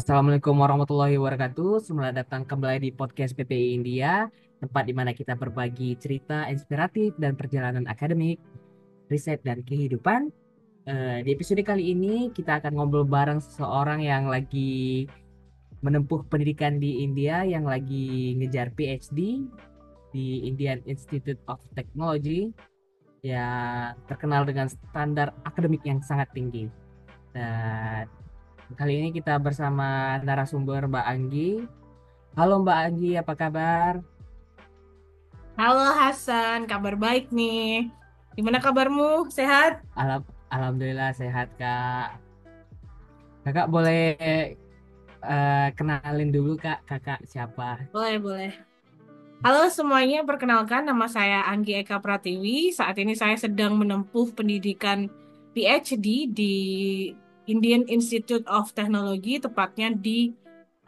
Assalamualaikum warahmatullahi wabarakatuh. Selamat datang kembali di podcast PPI India, tempat di mana kita berbagi cerita inspiratif dan perjalanan akademik, riset, dan kehidupan. Di episode kali ini kita akan ngobrol bareng seseorang yang lagi menempuh pendidikan di India, yang lagi ngejar PhD di Indian Institute of Technology, yang terkenal dengan standar akademik yang sangat tinggi. Dan kali ini kita bersama narasumber Mbak Anggi. Halo Mbak Anggi, apa kabar? Halo Hasan, kabar baik nih. Gimana kabarmu? Sehat? Alhamdulillah sehat Kak. Kakak boleh kenalin dulu Kak, kakak siapa? Boleh, boleh. Halo semuanya, perkenalkan nama saya Anggi Eka Pratiwi. Saat ini saya sedang menempuh pendidikan PhD di Indian Institute of Technology, tepatnya di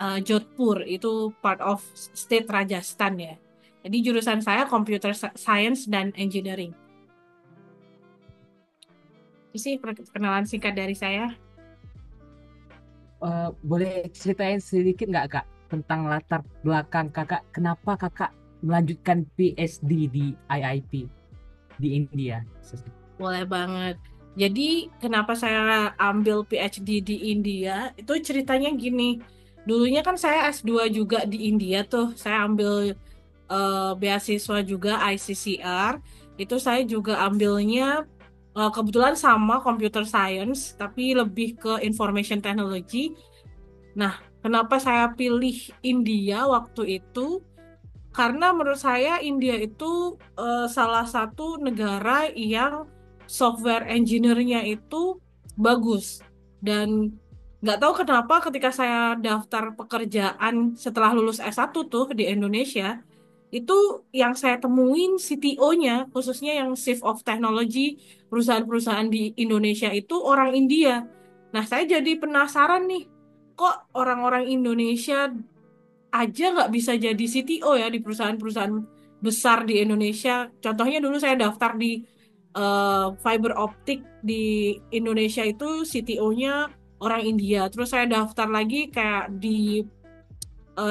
Jodhpur. Itu part of State Rajasthan ya. Jadi jurusan saya Computer Science dan Engineering. Itu sih perkenalan singkat dari saya. Boleh ceritain sedikit nggak Kak tentang latar belakang kakak, kenapa kakak melanjutkan PhD di IIT di India? Boleh banget. Jadi, kenapa saya ambil PhD di India? Itu ceritanya gini. Dulunya kan saya S2 juga di India tuh. Saya ambil beasiswa juga ICCR. Itu saya juga ambilnya kebetulan sama computer science, tapi lebih ke information technology. Nah, kenapa saya pilih India waktu itu? Karena menurut saya India itu salah satu negara yang software engineer-nya itu bagus. Dan nggak tahu kenapa ketika saya daftar pekerjaan setelah lulus S1 tuh di Indonesia, itu yang saya temuin CTO-nya, khususnya yang Chief of Technology perusahaan-perusahaan di Indonesia itu orang India. Nah, saya jadi penasaran nih, kok orang-orang Indonesia aja nggak bisa jadi CTO ya di perusahaan-perusahaan besar di Indonesia. Contohnya dulu saya daftar di fiber optik di Indonesia itu CTO-nya orang India. Terus saya daftar lagi kayak di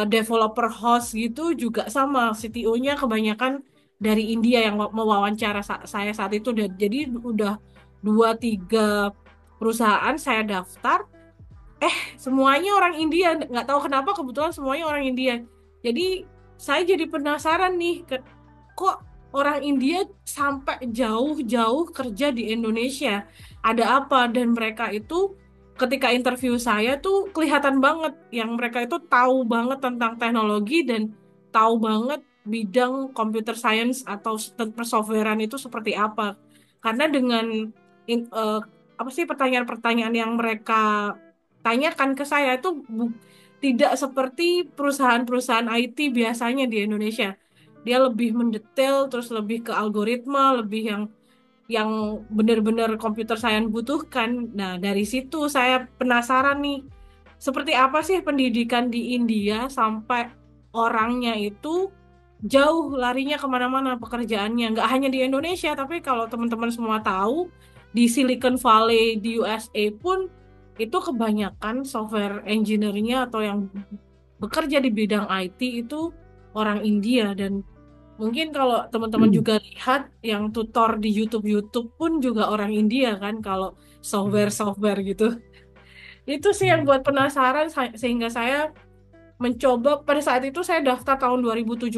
developer host gitu juga sama CTO-nya kebanyakan dari India yang mewawancara saya saat itu. Dan jadi udah dua tiga perusahaan saya daftar, semuanya orang India. Nggak tahu kenapa kebetulan semuanya orang India. Jadi saya jadi penasaran nih, kok orang India sampai jauh-jauh kerja di Indonesia, ada apa? Dan mereka itu ketika interview saya tuh kelihatan banget yang mereka itu tahu banget tentang teknologi dan tahu banget bidang computer science atau persoftwarean itu seperti apa. Karena dengan in- eh, apa sih pertanyaan-pertanyaan yang mereka tanyakan ke saya itu tidak seperti perusahaan-perusahaan IT biasanya di Indonesia. Dia lebih mendetail, terus lebih ke algoritma, lebih yang benar-benar komputer science butuhkan. Nah, dari situ saya penasaran nih, seperti apa sih pendidikan di India sampai orangnya itu jauh larinya kemana-mana pekerjaannya. Nggak hanya di Indonesia, tapi kalau teman-teman semua tahu, di Silicon Valley di USA pun itu kebanyakan software engineer-nya atau yang bekerja di bidang IT itu orang India. Dan mungkin kalau teman-teman juga lihat yang tutor di YouTube-YouTube pun juga orang India kan kalau software-software gitu. Itu sih yang buat penasaran sehingga saya mencoba. Pada saat itu saya daftar tahun 2017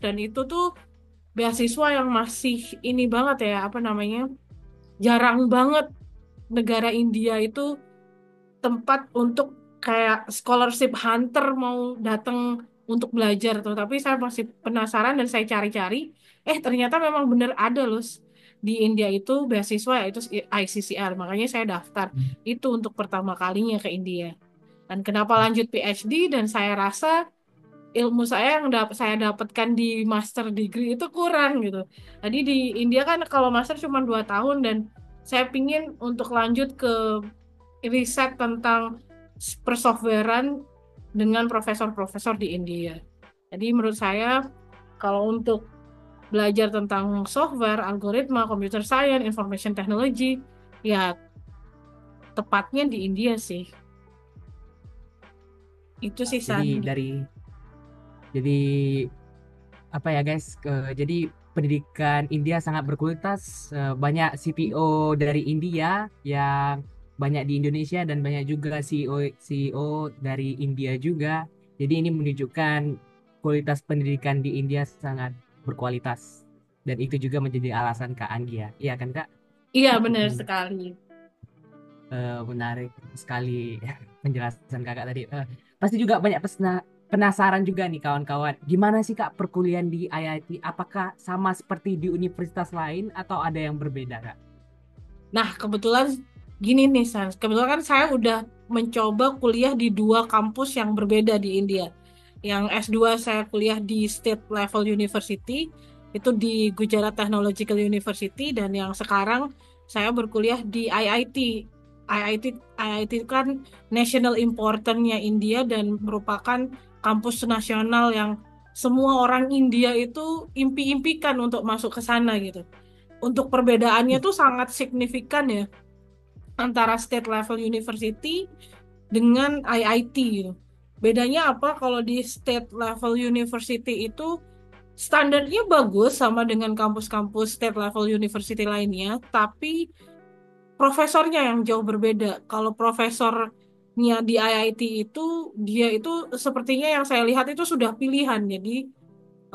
dan itu tuh beasiswa yang masih ini banget ya, apa namanya? Jarang banget negara India itu tempat untuk kayak scholarship hunter mau datang untuk belajar tuh. Tapi saya masih penasaran dan saya cari-cari. Ternyata memang bener ada loh di India itu beasiswa yaitu ICCR. Makanya saya daftar itu untuk pertama kalinya ke India. Dan kenapa lanjut PhD dan saya rasa ilmu saya yang saya dapatkan di master degree itu kurang gitu. Jadi di India kan kalau master cuma 2 tahun dan saya pingin untuk lanjut ke riset tentang persoftwarean dengan profesor-profesor di India. Jadi menurut saya kalau untuk belajar tentang software, algoritma, computer science, information technology, ya tepatnya di India sih. Itu sih Jadi San. jadi apa ya guys, jadi pendidikan India sangat berkualitas, banyak CPO dari India yang banyak di Indonesia dan banyak juga CEO dari India juga. Jadi ini menunjukkan kualitas pendidikan di India sangat berkualitas dan itu juga menjadi alasan Kak Anggia. Iya kan Kak? Iya benar sekali. Menarik sekali penjelasan kakak tadi. Pasti juga banyak penasaran juga nih kawan-kawan. Gimana sih kak perkuliahan di IIT? Apakah sama seperti di universitas lain atau ada yang berbeda kak? Nah, kebetulan gini nih, San. Kebetulan kan saya udah mencoba kuliah di dua kampus yang berbeda di India. Yang S2 saya kuliah di State Level University, itu di Gujarat Technological University, dan yang sekarang saya berkuliah di IIT. IIT, IIT itu kan national importantnya India dan merupakan kampus nasional yang semua orang India itu impi-impikan untuk masuk ke sana gitu. Untuk perbedaannya tuh sangat signifikan ya antara state level university dengan IIT gitu. Bedanya apa kalau di state level university itu standarnya bagus sama dengan kampus-kampus state level university lainnya, tapi profesornya yang jauh berbeda. Kalau profesornya di IIT itu dia itu sepertinya yang saya lihat itu sudah pilihan. Jadi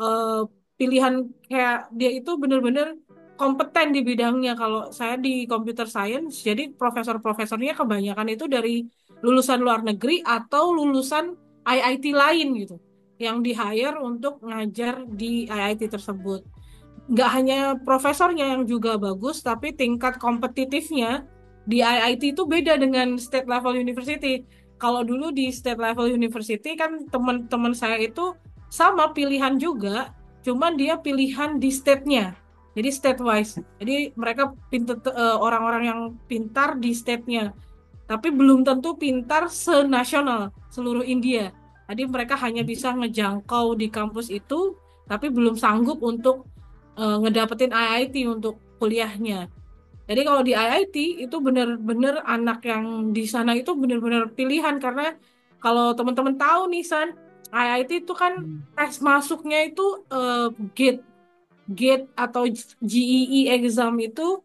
eh, pilihan kayak dia itu benar-benar kompeten di bidangnya. Kalau saya di computer science, jadi profesor-profesornya kebanyakan itu dari lulusan luar negeri atau lulusan IIT lain gitu, yang di-hire untuk ngajar di IIT tersebut. Nggak hanya profesornya yang juga bagus, tapi tingkat kompetitifnya di IIT itu beda dengan state level university. Kalau dulu di state level university kan teman-teman saya itu sama pilihan juga, cuman dia pilihan di state-nya. Jadi state wise. Jadi mereka pintar orang-orang yang pintar di state-nya, tapi belum tentu pintar senasional seluruh India. Jadi mereka hanya bisa ngejangkau di kampus itu, tapi belum sanggup untuk ngedapetin IIT untuk kuliahnya. Jadi kalau di IIT itu benar-benar anak yang di sana itu benar-benar pilihan karena kalau teman-teman tahu nih San, IIT itu kan Hmm. tes masuknya itu eh, gate GATE atau GEE exam itu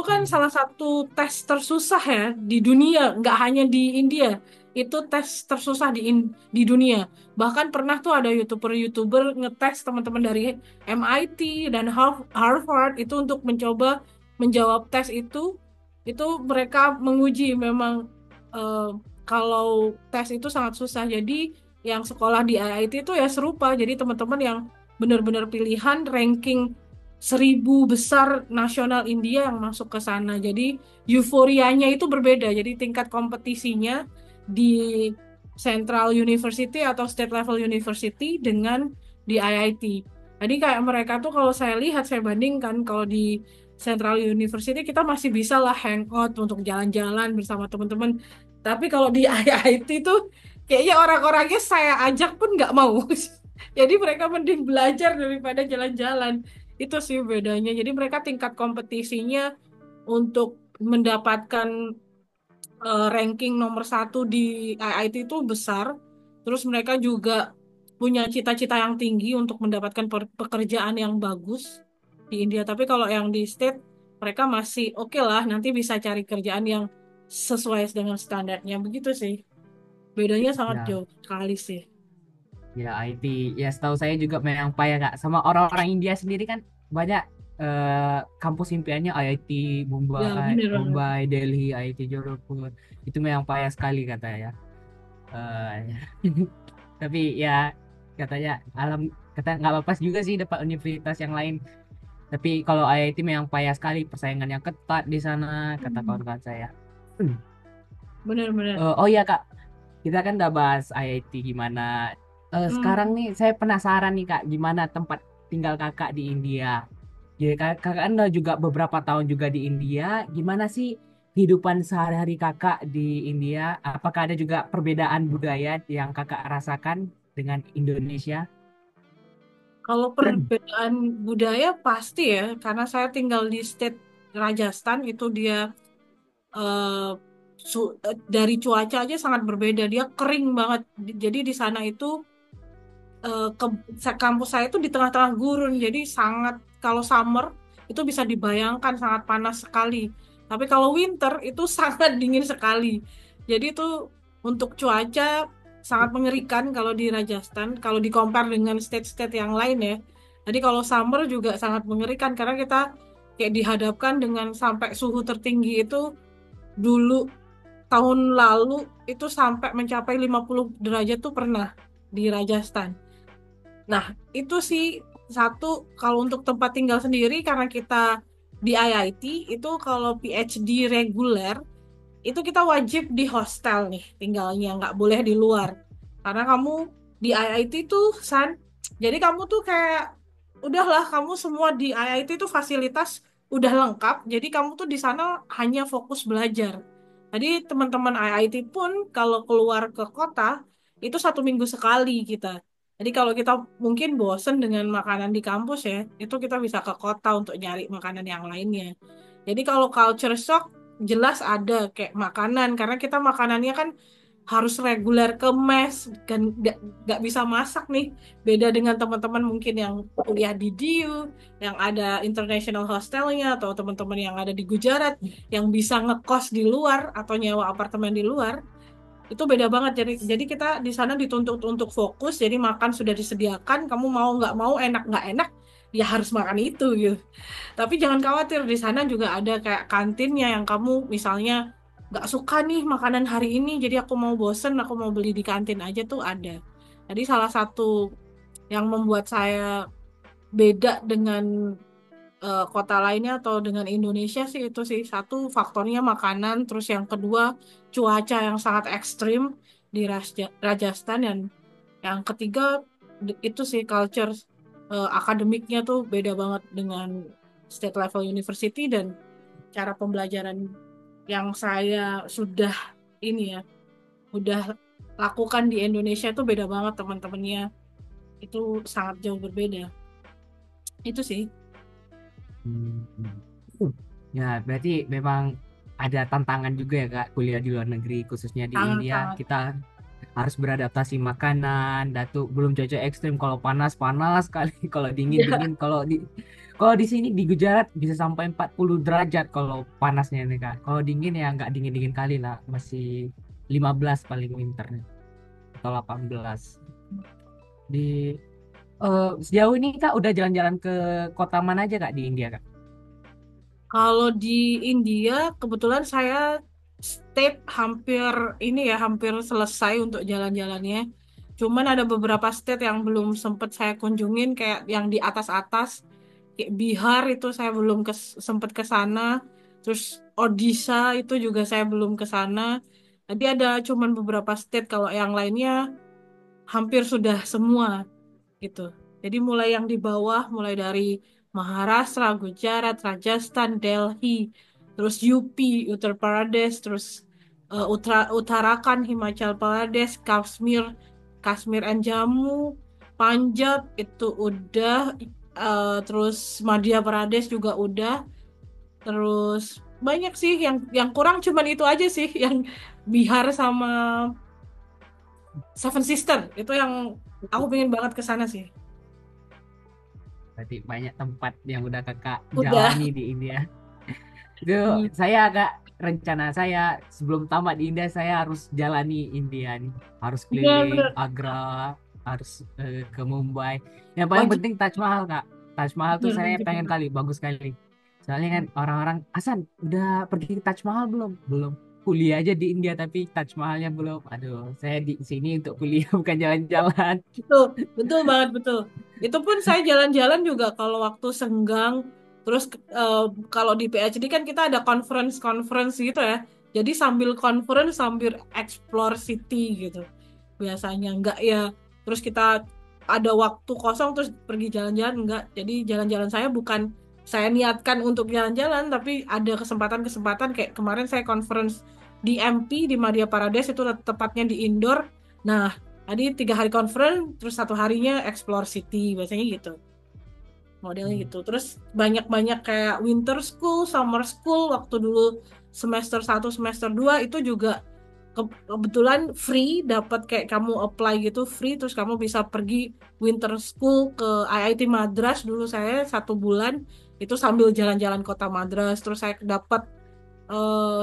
kan Hmm. salah satu tes tersusah ya di dunia, nggak hanya di India. Itu tes tersusah di dunia. Bahkan pernah tuh ada YouTuber-YouTuber ngetes teman-teman dari MIT dan Harvard itu untuk mencoba menjawab tes itu. Itu mereka menguji memang eh, kalau tes itu sangat susah. Jadi yang sekolah di IIT itu ya serupa. Jadi teman-teman yang benar-benar pilihan ranking 1.000 besar nasional India yang masuk ke sana. Jadi euforianya itu berbeda. Jadi tingkat kompetisinya di Central University atau State Level University dengan di IIT. Jadi kayak mereka tuh kalau saya lihat, saya bandingkan kalau di Central University kita masih bisa lah hangout untuk jalan-jalan bersama teman-teman. Tapi kalau di IIT itu kayaknya orang-orangnya saya ajak pun nggak mau. Jadi mereka mending belajar daripada jalan-jalan. Itu sih bedanya. Jadi mereka tingkat kompetisinya untuk mendapatkan ranking nomor satu di IIT itu besar. Terus mereka juga punya cita-cita yang tinggi untuk mendapatkan pekerjaan yang bagus di India. Tapi kalau yang di state, mereka masih oke lah, nanti bisa cari kerjaan yang sesuai dengan standarnya. Begitu sih. Bedanya sangat Ya, jauh sekali sih. ya IT. Ya setahu saya juga memang payah kak. Sama orang-orang India sendiri kan banyak, kampus impiannya IIT Ya, Mumbai, bener banget. Mumbai, Delhi, IIT Jaipur. Itu memang payah sekali katanya ya. Eh, tapi ya katanya kata nggak apa-apa juga sih dapat universitas yang lain. Tapi kalau IIT memang payah sekali, persaingan yang ketat di sana kata Hmm. kawan-kawan saya. Hmm. Bener-bener. Oh iya kak, kita kan udah bahas IIT gimana. Sekarang Hmm. nih saya penasaran nih kak, gimana tempat tinggal kakak di India? Jadi kakak kan udah juga beberapa tahun juga di India. Gimana sih kehidupan sehari-hari kakak di India? Apakah ada juga perbedaan budaya yang kakak rasakan dengan Indonesia? Kalau perbedaan budaya pasti ya, karena saya tinggal di state Rajasthan itu dia Dari cuaca aja sangat berbeda. Dia kering banget. Jadi di sana itu kampus saya itu di tengah-tengah gurun. Jadi sangat kalau summer itu bisa dibayangkan sangat panas sekali. Tapi kalau winter itu sangat dingin sekali. Jadi itu untuk cuaca sangat mengerikan kalau di Rajasthan. Kalau di compare dengan state-state yang lain ya. Jadi kalau summer juga sangat mengerikan karena kita kayak dihadapkan dengan sampai suhu tertinggi itu dulu tahun lalu itu sampai mencapai 50 derajat tuh pernah di Rajasthan. Nah, itu sih satu kalau untuk tempat tinggal sendiri karena kita di IIT itu kalau PhD reguler itu kita wajib di hostel nih tinggalnya nggak boleh di luar karena kamu di IIT tuh San jadi kamu tuh kayak udahlah kamu semua di IIT tuh fasilitas udah lengkap jadi kamu tuh di sana hanya fokus belajar jadi teman-teman IIT pun kalau keluar ke kota itu 1 minggu sekali kita jadi kalau kita mungkin bosen dengan makanan di kampus ya itu kita bisa ke kota untuk nyari makanan yang lainnya jadi kalau culture shock jelas ada kayak makanan karena kita makanannya kan harus reguler ke mes kan nggak bisa masak nih beda dengan teman-teman mungkin yang kuliah di DIU yang ada international hostelnya atau teman-teman yang ada di Gujarat yang bisa ngekos di luar atau nyewa apartemen di luar itu beda banget jadi kita di sana dituntut untuk fokus jadi makan sudah disediakan kamu mau nggak mau enak nggak enak ya harus makan itu gitu tapi jangan khawatir, di sana juga ada kayak kantinnya yang kamu misalnya nggak suka nih makanan hari ini, jadi aku mau bosen, aku mau beli di kantin aja tuh ada. Jadi salah satu yang membuat saya beda dengan kota lainnya atau dengan Indonesia sih itu sih satu faktornya makanan, terus yang kedua cuaca yang sangat ekstrim di Rajasthan dan yang ketiga itu sih culture akademiknya tuh beda banget dengan state level university dan cara pembelajaran yang saya sudah ini ya, udah lakukan di Indonesia tuh beda banget teman-temannya. Itu sangat jauh berbeda. Itu sih. Hmm. Ya, berarti memang ada tantangan juga ya Kak kuliah di luar negeri khususnya di India. Sangat-sangat. Kita harus beradaptasi makanan, dan tuh belum cuaca ekstrim. Kalau panas panas sekali, kalau dingin Ya, dingin. Kalau di sini di Gujarat bisa sampai 40 derajat kalau panasnya nih Kak. Kalau dingin ya nggak dingin dingin kali lah, masih 15 paling winternya atau 18. Di sejauh ini Kak udah jalan-jalan ke kota mana aja Kak di India Kak? kalau di India kebetulan saya state hampir ini ya hampir selesai untuk jalan-jalannya. Cuman ada beberapa state yang belum sempat saya kunjungin kayak yang di atas-atas. Kayak Bihar itu saya belum sempet ke sana. Terus Odisha itu juga saya belum ke sana. Tadi ada cuman beberapa state kalau yang lainnya hampir sudah semua gitu. Jadi mulai yang di bawah, mulai dari Maharashtra, Gujarat, Rajasthan, Delhi, terus UP, Uttar Pradesh, terus Uttarakhand, Himachal Pradesh, Kashmir and Jammu, Punjab itu udah, terus Madhya Pradesh juga udah, terus banyak sih yang kurang cuman itu aja sih yang Bihar sama Seven Sister itu yang aku pengen banget ke sana sih. Berarti banyak tempat yang udah kakak Udah. jalani di India. Itu Hmm. saya agak rencana saya sebelum tamat di India saya harus jalani India nih. Harus keliling Bener-bener Agra, harus ke Mumbai. Yang paling wajib penting Taj Mahal Kak. Taj Mahal tuh bener saya wajib pengen banget. kali, bagus kali. Soalnya kan orang-orang, Hasan udah pergi ke Taj Mahal belum? Belum. Kuliah aja di India tapi Taj Mahalnya belum. Aduh, saya di sini untuk kuliah bukan jalan-jalan. Betul, betul banget betul. Itu pun saya jalan-jalan juga kalau waktu senggang. Terus eh, kalau di PhD kan kita ada conference-conference gitu ya. Jadi sambil conference sambil explore city gitu. Biasanya enggak ya. Terus kita ada waktu kosong terus pergi jalan-jalan enggak. Jadi jalan-jalan saya bukan saya niatkan untuk jalan-jalan tapi ada kesempatan-kesempatan kayak kemarin saya conference di MP di Madhya Pradesh itu tepatnya di indoor. Nah, tadi 3 hari conference, terus 1 harinya explore city, biasanya gitu. Modelnya Hmm. gitu. Terus banyak-banyak kayak winter school, summer school waktu dulu. semester 1 semester 2 itu juga kebetulan free, dapat kayak kamu apply gitu free, terus kamu bisa pergi winter school ke IIT Madras. Dulu saya 1 bulan itu sambil jalan-jalan kota Madras. Terus saya dapat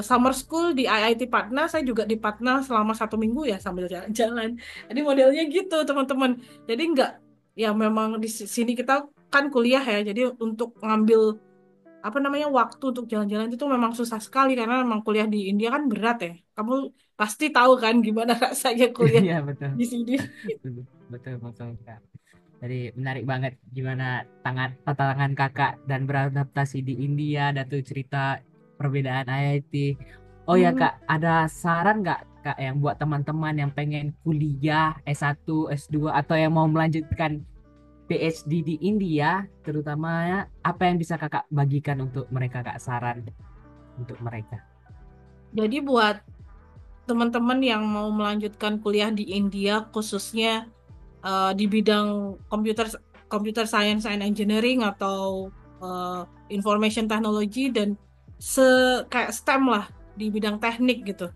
summer school di IIT Patna. Saya juga di Patna selama 1 minggu ya sambil jalan-jalan. Jadi modelnya gitu teman-teman. Jadi nggak, ya memang di sini kita kan kuliah ya. Jadi untuk ngambil apa namanya waktu untuk jalan-jalan itu memang susah sekali karena memang kuliah di India kan berat ya. Kamu pasti tahu kan gimana rasanya kuliah Iya betul. di sini. Betul betul betul, Kak. Jadi menarik banget gimana tantangan kakak dan beradaptasi di India dan tuh cerita perbedaan IIT. Oh ya Hmm, kak, ada saran nggak kak yang buat teman-teman yang pengen kuliah S1, S2 atau yang mau melanjutkan PhD di India, terutama apa yang bisa kakak bagikan untuk mereka kak, saran untuk mereka? jadi buat teman-teman yang mau melanjutkan kuliah di India khususnya di bidang computer computer science and engineering atau eh, information technology dan se kayak STEM lah di bidang teknik gitu.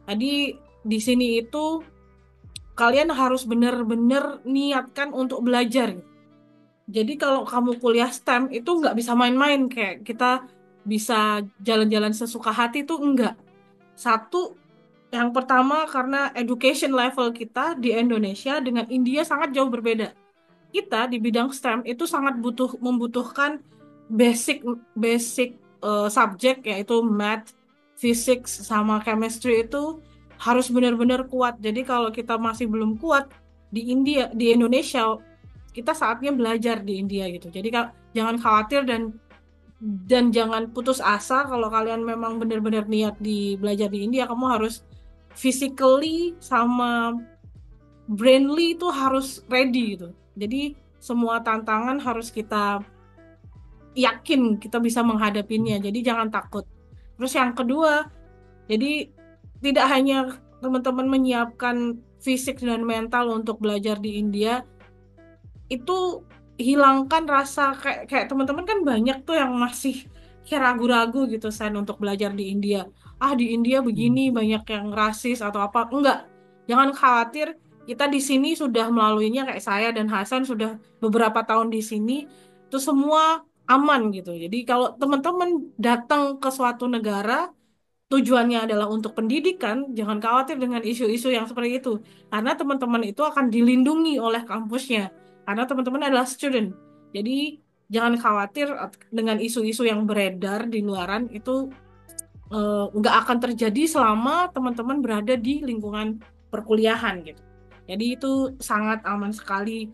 Tadi di sini itu kalian harus benar-benar niatkan untuk belajar. Jadi kalau kamu kuliah STEM itu nggak bisa main-main kayak kita bisa jalan-jalan sesuka hati itu enggak. Satu, yang pertama karena education level kita di Indonesia dengan India sangat jauh berbeda. Kita di bidang STEM itu sangat membutuhkan basic basic subjek yaitu math, physics sama chemistry itu harus benar-benar kuat. Jadi kalau kita masih belum kuat di Indonesia, kita saatnya belajar di India gitu. Jadi jangan khawatir dan jangan putus asa kalau kalian memang benar-benar niat di belajar di India, kamu harus physically sama brainly itu harus ready gitu. Jadi semua tantangan harus kita yakin kita bisa menghadapinya. Jadi jangan takut. Terus yang kedua, jadi tidak hanya teman-teman menyiapkan fisik dan mental untuk belajar di India, itu hilangkan rasa kayak kayak teman-teman kan banyak tuh yang masih kayak ragu-ragu gitu San untuk belajar di India. Ah di India begini Hmm. banyak yang rasis atau apa. Enggak. Jangan khawatir, kita di sini sudah melaluinya kayak saya dan Hasan sudah beberapa tahun di sini. Itu semua aman gitu. Jadi kalau teman-teman datang ke suatu negara tujuannya adalah untuk pendidikan, jangan khawatir dengan isu-isu yang seperti itu. Karena teman-teman itu akan dilindungi oleh kampusnya. Karena teman-teman adalah student. Jadi jangan khawatir dengan isu-isu yang beredar di luaran itu nggak akan terjadi selama teman-teman berada di lingkungan perkuliahan gitu. Jadi itu sangat aman sekali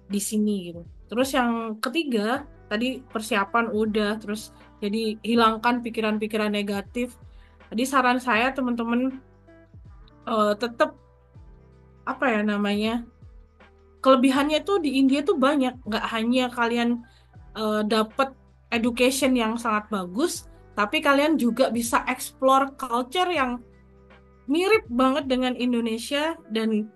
di sini gitu. Terus yang ketiga, tadi persiapan udah, terus jadi hilangkan pikiran-pikiran negatif. Jadi saran saya teman-teman tetap apa ya namanya, kelebihannya tuh di India tuh banyak. Nggak hanya kalian dapat education yang sangat bagus, tapi kalian juga bisa explore culture yang mirip banget dengan Indonesia dan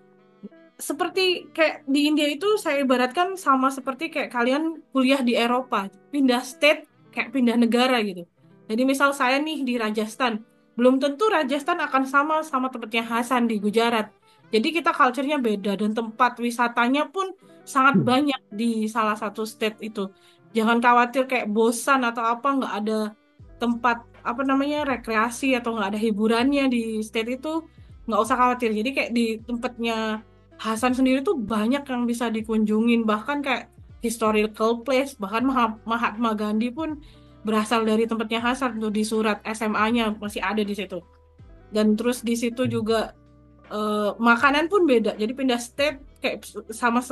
seperti kayak di India itu saya ibaratkan sama seperti kayak kalian kuliah di Eropa, pindah state kayak pindah negara gitu. Jadi misal saya nih di Rajasthan, belum tentu Rajasthan akan sama sama tempatnya Hasan di Gujarat. Jadi kita culture-nya beda dan tempat wisatanya pun sangat banyak di salah satu state itu. Jangan khawatir kayak bosan atau apa, nggak ada tempat apa namanya rekreasi atau nggak ada hiburannya di state itu, nggak usah khawatir. Jadi kayak di tempatnya Hasan sendiri tuh banyak yang bisa dikunjungin, bahkan kayak historical place, bahkan Mahatma Gandhi pun berasal dari tempatnya Hasan tuh di surat SMA-nya masih ada di situ. Dan terus di situ juga makanan pun beda. Jadi pindah state kayak sama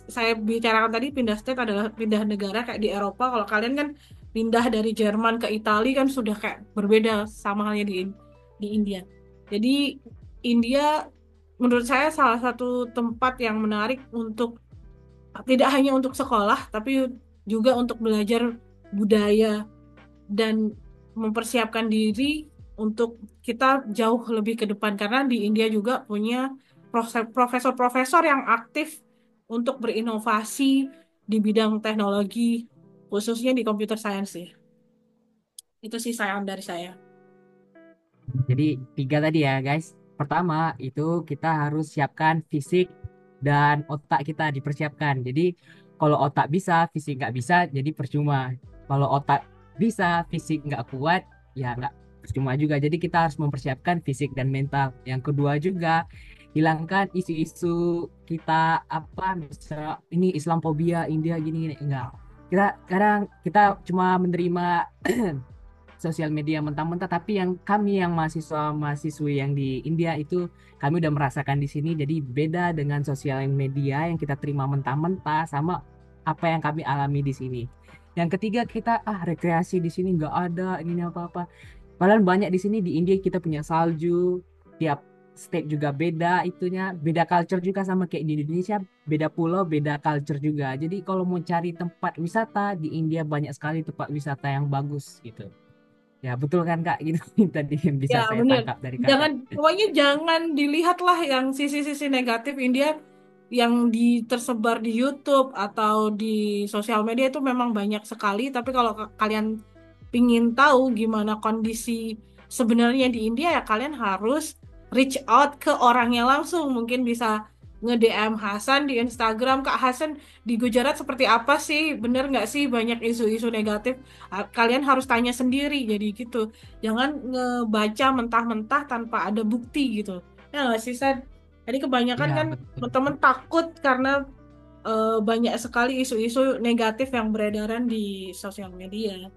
saya bicarakan tadi pindah state adalah pindah negara kayak di Eropa. Kalau kalian kan pindah dari Jerman ke Italia kan sudah kayak berbeda sama halnya di India. Jadi India menurut saya salah satu tempat yang menarik untuk tidak hanya untuk sekolah tapi juga untuk belajar budaya dan mempersiapkan diri untuk kita jauh lebih ke depan karena di India juga punya profesor-profesor yang aktif untuk berinovasi di bidang teknologi khususnya di computer science sih. Itu sih sayang dari saya. Jadi tiga tadi ya guys. Pertama itu kita harus siapkan fisik dan otak kita dipersiapkan. Jadi kalau otak bisa, fisik nggak bisa, jadi percuma. Kalau otak bisa, fisik nggak kuat, ya nggak percuma juga. Jadi kita harus mempersiapkan fisik dan mental. Yang kedua juga hilangkan isu-isu kita apa misal ini Islamophobia India gini-gini enggak. Kita kadang kita cuma menerima sosial media mentah-mentah, tapi yang kami yang mahasiswa-mahasiswi yang di India itu kami udah merasakan di sini, jadi beda dengan sosial media yang kita terima mentah-mentah sama apa yang kami alami di sini. Yang ketiga kita rekreasi di sini nggak ada ini apa-apa. Padahal banyak di sini di India kita punya salju, tiap state juga beda itunya, beda culture juga sama kayak di Indonesia, beda pulau, beda culture juga. Jadi kalau mau cari tempat wisata di India banyak sekali tempat wisata yang bagus gitu. Ya betul kan Kak, gitu tadi yang bisa Ya, saya bener. tangkap dari Jangan, Kakak. pokoknya jangan dilihatlah yang sisi-sisi negatif India yang tersebar di YouTube atau di sosial media itu memang banyak sekali. Tapi kalau kalian pingin tahu gimana kondisi sebenarnya di India, ya kalian harus reach out ke orangnya langsung. Mungkin bisa nge-DM Hasan di Instagram. Kak Hasan, di Gujarat seperti apa sih? Bener nggak sih banyak isu-isu negatif? Kalian harus tanya sendiri, jadi gitu. Jangan ngebaca mentah-mentah tanpa ada bukti gitu. Ya nggak sih, San? Jadi kebanyakan Ya kan betul. teman-teman takut karena banyak sekali isu-isu negatif yang beredaran di sosial media.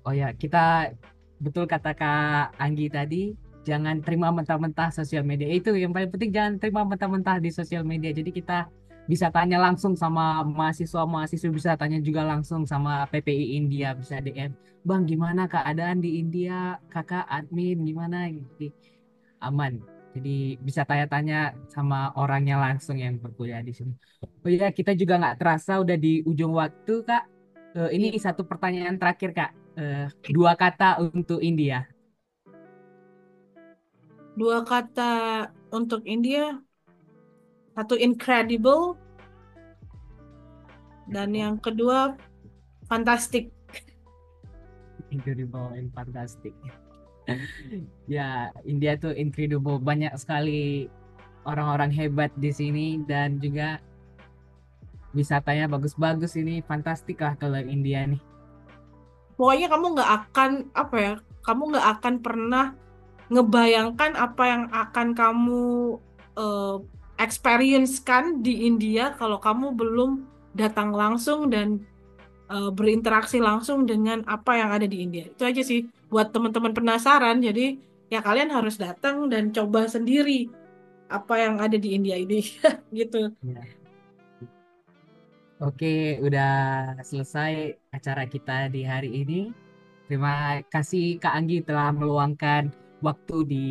Oh ya, kita betul kata Kak Anggi tadi, jangan terima mentah-mentah sosial media. Itu yang paling penting, jangan terima mentah-mentah di sosial media. Jadi kita bisa tanya langsung sama mahasiswa-mahasiswa, bisa tanya juga langsung sama PPI India, bisa DM. Bang, gimana keadaan di India? Kakak admin gimana? Gitu. Aman. Jadi bisa tanya-tanya sama orangnya langsung yang berkuliah di sini. Oh iya, kita juga nggak terasa udah di ujung waktu, Kak. Ini Iya. satu pertanyaan terakhir, Kak. Dua kata untuk India. Dua kata untuk India, satu incredible dan yang kedua fantastic. Incredible and fantastic. Ya, India tuh incredible. Banyak sekali orang-orang hebat di sini dan juga wisatanya bagus-bagus ini. Fantastik lah kalau India nih. Pokoknya kamu nggak akan apa ya? Kamu nggak akan pernah ngebayangkan apa yang akan kamu eh, experience-kan di India kalau kamu belum datang langsung dan berinteraksi langsung dengan apa yang ada di India. Itu aja sih buat teman-teman penasaran. Jadi ya kalian harus datang dan coba sendiri apa yang ada di India ini gitu. Ya. Oke, udah selesai acara kita di hari ini. Terima kasih Kak Anggi telah meluangkan waktu di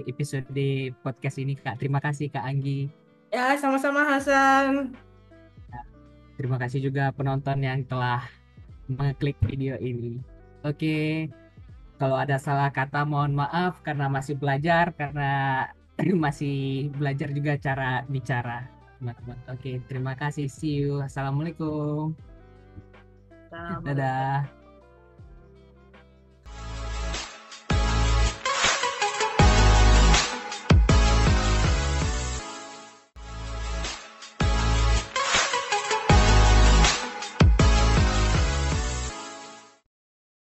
episode podcast ini, Kak. Terima kasih Kak Anggi. Ya, sama-sama Hasan. Terima kasih juga penonton yang telah mengklik video ini. Oke, kalau ada salah kata mohon maaf karena masih belajar, karena masih belajar juga cara bicara, teman-teman. Oke, terima kasih. See you. Assalamualaikum. Sama. Dadah.